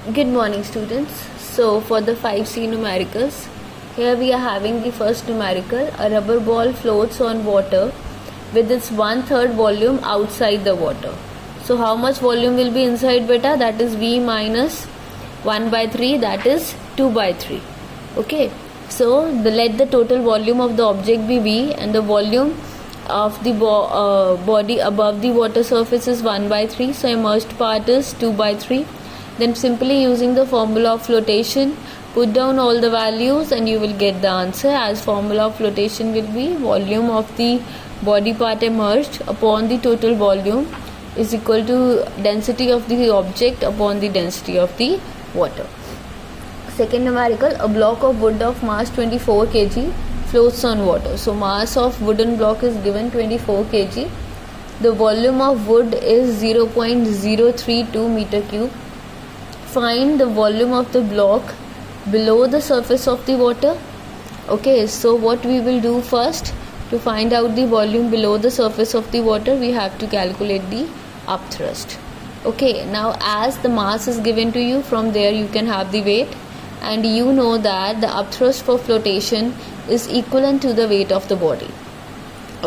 Good morning, students. So for the 5C numericals, here we are having the first numerical. A rubber ball floats on water with its 1/3 volume outside the water. So how much volume will be inside, beta? That is V minus 1/3, that is 2/3. Okay. So let the total volume of the object be V, and the volume of the body above the water surface is 1/3. So immersed part is 2/3. Then simply using the formula of flotation, put down all the values and you will get the answer, as formula of flotation will be volume of the body part immersed upon the total volume is equal to density of the object upon the density of the water. Second numerical, a block of wood of mass 24 kg floats on water. So mass of wooden block is given 24 kg. The volume of wood is 0.032 meter cube. Find the volume of the block below the surface of the water. Okay, so what we will do first, to find out the volume below the surface of the water, we have to calculate the upthrust. Okay, now as the mass is given to you, from there you can have the weight, and you know that the upthrust for flotation is equivalent to the weight of the body.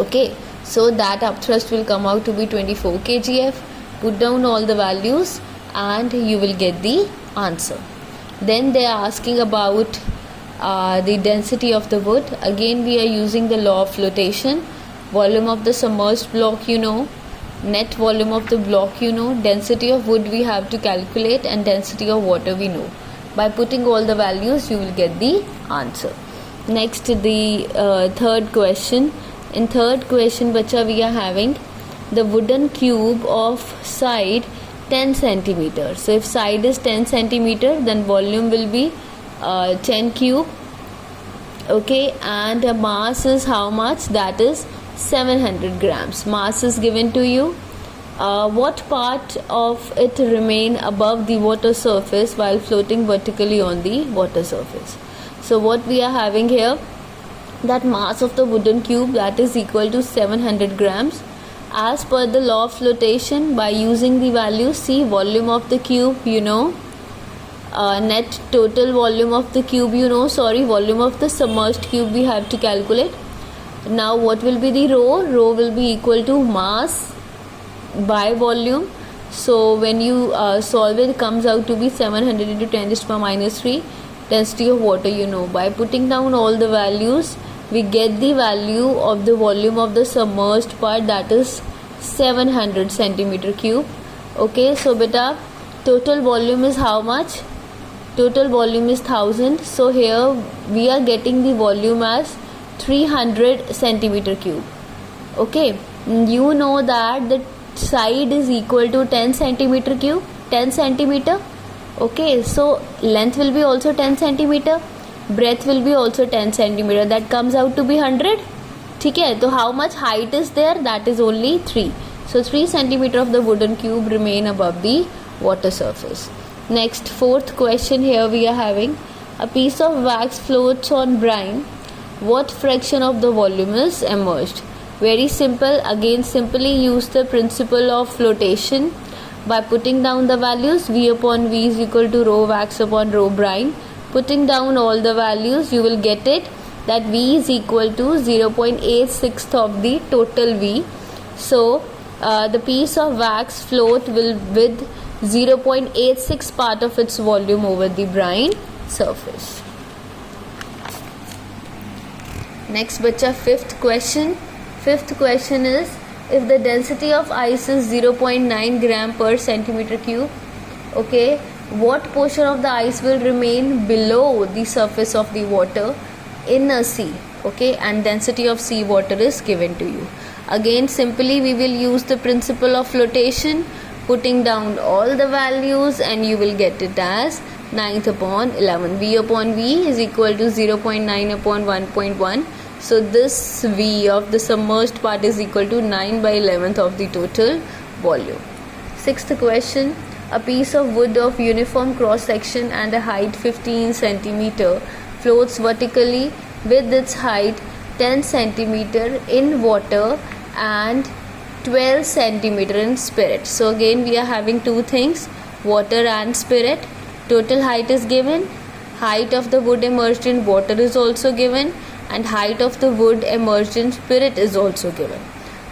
Okay, so that upthrust will come out to be 24 kgf. Put down all the values and you will get the answer. Then they are asking about the density of the wood. Again we are using the law of flotation. Volume of the submerged block you know, net volume of the block you know, density of wood we have to calculate, and density of water we know. By putting all the values you will get the answer. Next, the third question. In third question, bacha, we are having the wooden cube of side 10 centimeter. So if side is 10 centimeter, then volume will be 10 cube. Okay, and mass is how much? That is 700 grams. Mass is given to you. What part of it remain above the water surface while floating vertically on the water surface? So what we are having here, that mass of the wooden cube, that is equal to 700 grams. As per the law of flotation, by using the values, see, volume of the cube you know, net total volume of the cube you know, volume of the submerged cube we have to calculate. Now what will be the rho? Rho will be equal to mass by volume. So when you solve it, comes out to be 700 into 10 to the power minus 3. Density of water you know. By putting down all the values, we get the value of the volume of the submerged part, that is 700 centimeter cube. Okay, so beta, total volume is how much? Total volume is 1000. So here we are getting the volume as 300 centimeter cube. Okay, you know that the side is equal to 10 centimeter cube, 10 centimeter. Okay, so length will be also 10 centimeter, breadth will be also 10 centimeter, that comes out to be 100. ठीक है, तो how much height is there? That is only 3. So 3 centimeter of the wooden cube remain above the water surface. Next, fourth question, here we are having a piece of wax floats on brine. What fraction of the volume is immersed? Very simple. Again, simply use the principle of flotation. By putting down the values, V upon V is equal to rho wax upon rho brine. Putting down all the values, you will get it that V is equal to 0.86 of the total V. So the piece of wax float will with 0.86 part of its volume over the brine surface. Next, bacha, fifth question. Fifth question is, if the density of ice is 0.9 gram per centimeter cube, okay, what portion of the ice will remain below the surface of the water in a sea? Okay, and density of sea water is given to you. Again, simply we will use the principle of flotation, putting down all the values, and you will get it as 9th upon 11. V upon V is equal to 0.9 upon 1.1. So this V of the submerged part is equal to 9 by 11th of the total volume. Sixth question. A piece of wood of uniform cross section and a height 15 centimeter floats vertically with its height 10 centimeter in water and 12 centimeter in spirit. So again we are having two things, water and spirit. Total height is given, height of the wood immersed in water is also given, and height of the wood immersed in spirit is also given.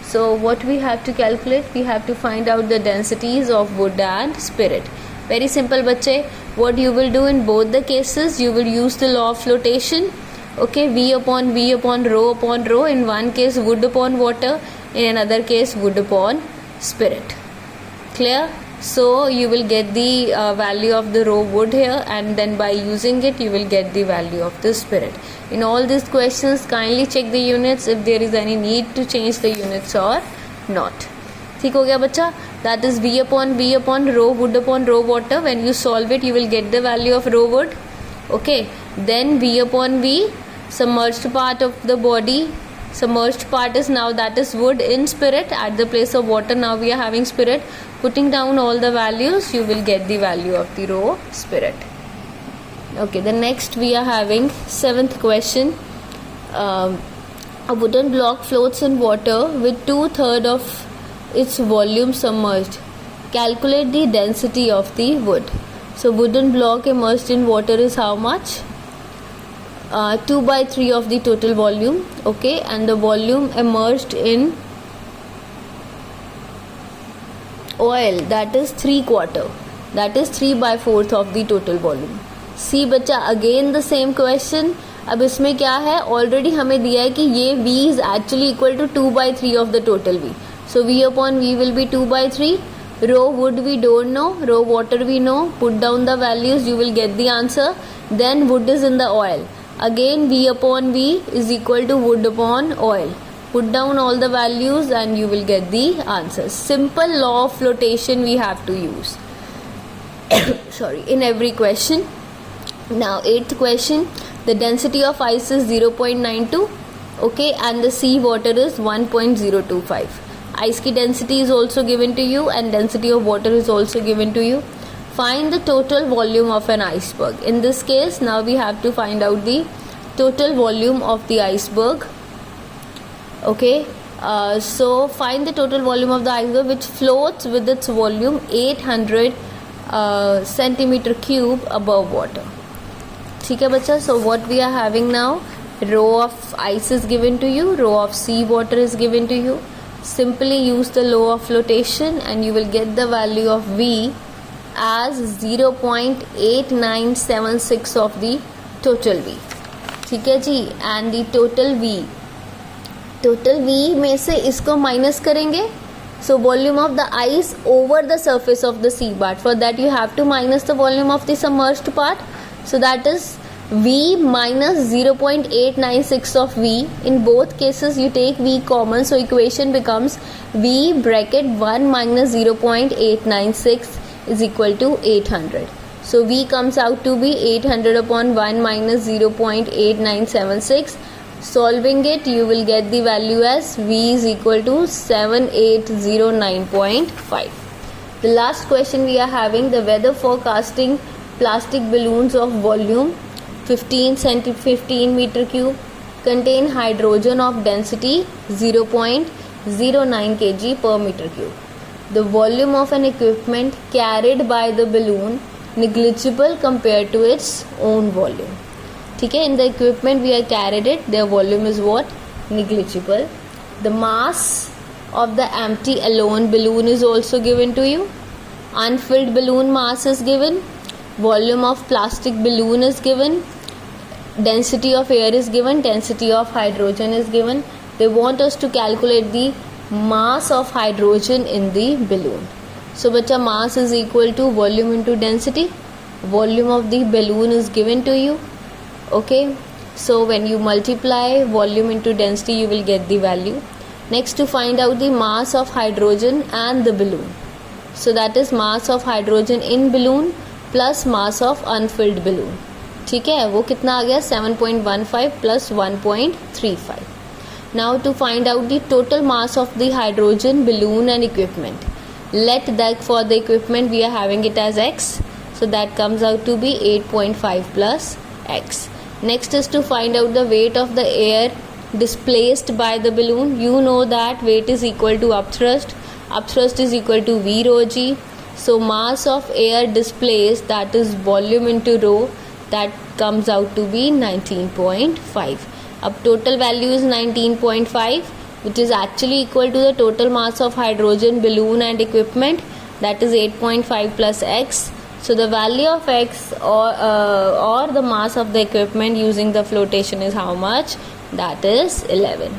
So what we have to calculate? We have to find out the densities of wood and spirit. Very simple बच्चे. What you will do in both the cases, you will use the law of flotation. Okay, V upon rho upon rho. In one case wood upon water, in another case wood upon spirit. Clear? So you will get the value of the raw wood here, and then by using it you will get the value of the spirit. In all these questions, kindly check the units if there is any need to change the units or not. ठीक हो गया बच्चा? That is V upon rho wood upon rho water. When you solve it, you will get the value of rho wood. Okay. Then V upon V, submerged part of the body. Submerged part is now, that is wood in spirit. At the place of water, now we are having spirit. Putting down all the values, you will get the value of the rho spirit. Okay, the next we are having 7th question. A wooden block floats in water with 2/3 of its volume submerged. Calculate the density of the wood. So wooden block immersed in water is how much? 2/3 of the total volume. Okay, and the volume immersed in oil, that is 3/4, that is 3/4 of the total volume. See बच्चा, again the same question. अब इसमें क्या है, already हमें दिया है कि ये V is actually equal to 2/3 of the total V. So V upon V will be 2/3. Rho wood we don't know, rho water we know. Put down the values, you will get the answer. Then wood is in the oil. Again V upon V is equal to wood upon oil. Put down all the values and you will get the answers. Simple law of flotation we have to use. Sorry, in every question. Now 8th question, the density of ice is 0.92. Okay, and the sea water is 1.025. Ice की density is also given to you and density of water is also given to you. Find the total volume of an iceberg. In this case, now we have to find out the total volume of the iceberg. Okay, so find the total volume of the iceberg which floats with its volume 800 centimeter cube above water. ठीक है बच्चा? So what we are having now, rho of ice is given to you, rho of sea water is given to you. Simply use the law of flotation and you will get the value of V as 0.8976 of the total V. ठीक है जी? And the total V में से इसको minus करेंगे. So volume of the ice over the surface of the sea part. For that you have to minus the volume of the submerged part. So that is V minus 0.896 of V. In both cases you take V common, so equation becomes V bracket 1 minus 0.896 is equal to 800. So V comes out to be 800 upon 1 minus 0.8976. Solving it, you will get the value as V is equal to 7809.5. The last question we are having, the weather forecasting plastic balloons of volume 15 meter cube contain hydrogen of density 0.09 kg per meter cube. The volume of an equipment carried by the balloon negligible compared to its own volume. ठीक है? In the equipment we are carried it, their volume is what? Negligible. The mass of the empty alone balloon is also given to you. Unfilled balloon mass is given. Volume of plastic balloon is given. Density of air is given. Density of hydrogen is given. They want us to calculate the mass of hydrogen in the balloon. So bachcha, mass is equal to volume into density. Volume of the balloon is given to you. Okay, so when you multiply volume into density, you will get the value. Next, to find out the mass of hydrogen and the balloon. So that is mass of hydrogen in balloon plus mass of unfilled balloon. ठीक है? वो कितना आ गया? 7.15 plus 1.35. Now to find out the total mass of the hydrogen balloon and equipment. Let that, for the equipment we are having it as X. So that comes out to be 8.5 plus X. Next is to find out the weight of the air displaced by the balloon. You know that weight is equal to upthrust. Upthrust is equal to V rho g. So mass of air displaced, that is volume into rho, that comes out to be 19.5. अब total value is 19.5, which is actually equal to the total mass of hydrogen balloon and equipment, that is 8.5 plus x. So the value of x or the mass of the equipment using the flotation is how much? That is 11.